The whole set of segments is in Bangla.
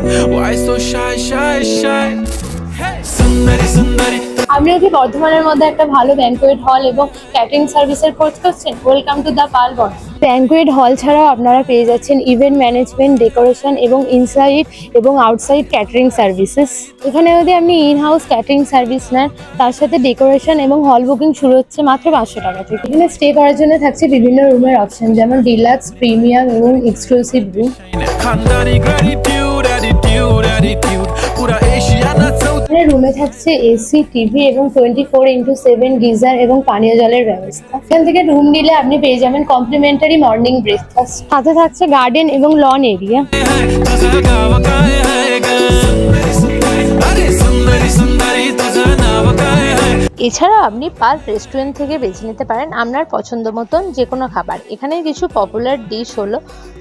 Why so shy, shy, shy? Sundari, Sundari. আপনি যদি বর্ধমানের মধ্যে একটা ভালো ব্যাঙ্কোয়েট হল এবং ক্যাটারিং সার্ভিসের খোঁজ করছেন, welcome to the Pal Bardhaman. Banquet hall ছাড়াও আপনারা পেয়ে যাচ্ছেন ইভেন্ট ম্যানেজমেন্ট, ডেকোরেশন এবং ইনসাইড এবং আউটসাইড ক্যাটারিং সার্ভিসেস। এখানে যদি আপনি ইন হাউস ক্যাটারিং সার্ভিস নেন, তার সাথে ডেকোরেশন এবং হল বুকিং শুরু হচ্ছে মাত্র 500 টাকা থেকে। এখানে স্টে করার জন্য থাকছে বিভিন্ন রুমের অপশন, যেমন ডিলাক্স, প্রিমিয়াম এবং exclusive room. Khandani gratitude, attitude, attitude. Pura Asia na এখানে রুমে থাকছে এসি, টিভি এবং 24x7 গিজার এবং পানীয় জলের ব্যবস্থা। এখান থেকে রুম নিলে আপনি পেয়ে যাবেন কমপ্লিমেন্টারি মর্নিং ব্রেকফাস্ট, সাথে থাকছে গার্ডেন এবং লন এরিয়া। तुझं गाव काय आहे ग? अरे सुंदरी सुंदरी तुझं नाव काय आहे? এছাড়া আপনি পাল রেস্টুরেন্ট থেকে বেছে নিতে পারেন আপনার পছন্দ মতন যে কোনো খাবার। এখানে কিছু পপুলার ডিশ হলো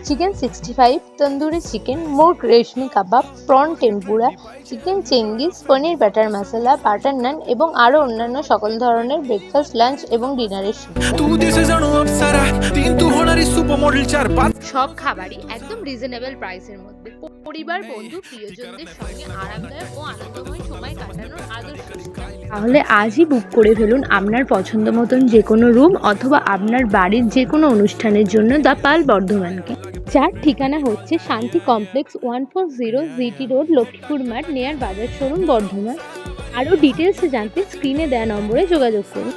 চিকেন 65, তন্দুরি চিকেন, মুরগ রেশমি কাবাব, প্রন টেম্পুরা, চিকেন চেঙ্গিস, পনির বাটার মশলা, বাটার নান এবং আরও অন্যান্য সকল ধরনের ব্রেকফাস্ট, লাঞ্চ এবং ডিনারের সুবিধা। तू दिसे जणू अप्सरा, तीन तू होणारी सुपर मॉडेल 4-5 সব খাবারই একদম রিজনেবল প্রাইসের মধ্যে, পরিবার, বন্ধু, প্রিয়জনদের সঙ্গে আরামদায়ক ও আনন্দময় সময় কাটানোর আদর্শ স্থান। তাহলে আজই বুক করে ফেলুন আপনার পছন্দ মতন যে কোনো রুম অথবা আপনার বাড়ির যে কোনো অনুষ্ঠানের জন্য দ্য পাল বর্ধমানকে। যার ঠিকানা হচ্ছে শান্তি কমপ্লেক্স, 140 জিটি রোড, লক্ষ্মীপুর মাঠ, নিয়ার বাজার শোরুম, বর্ধমান। আরও ডিটেলসে জানতে স্ক্রিনে দেওয়া নম্বরে যোগাযোগ করুন।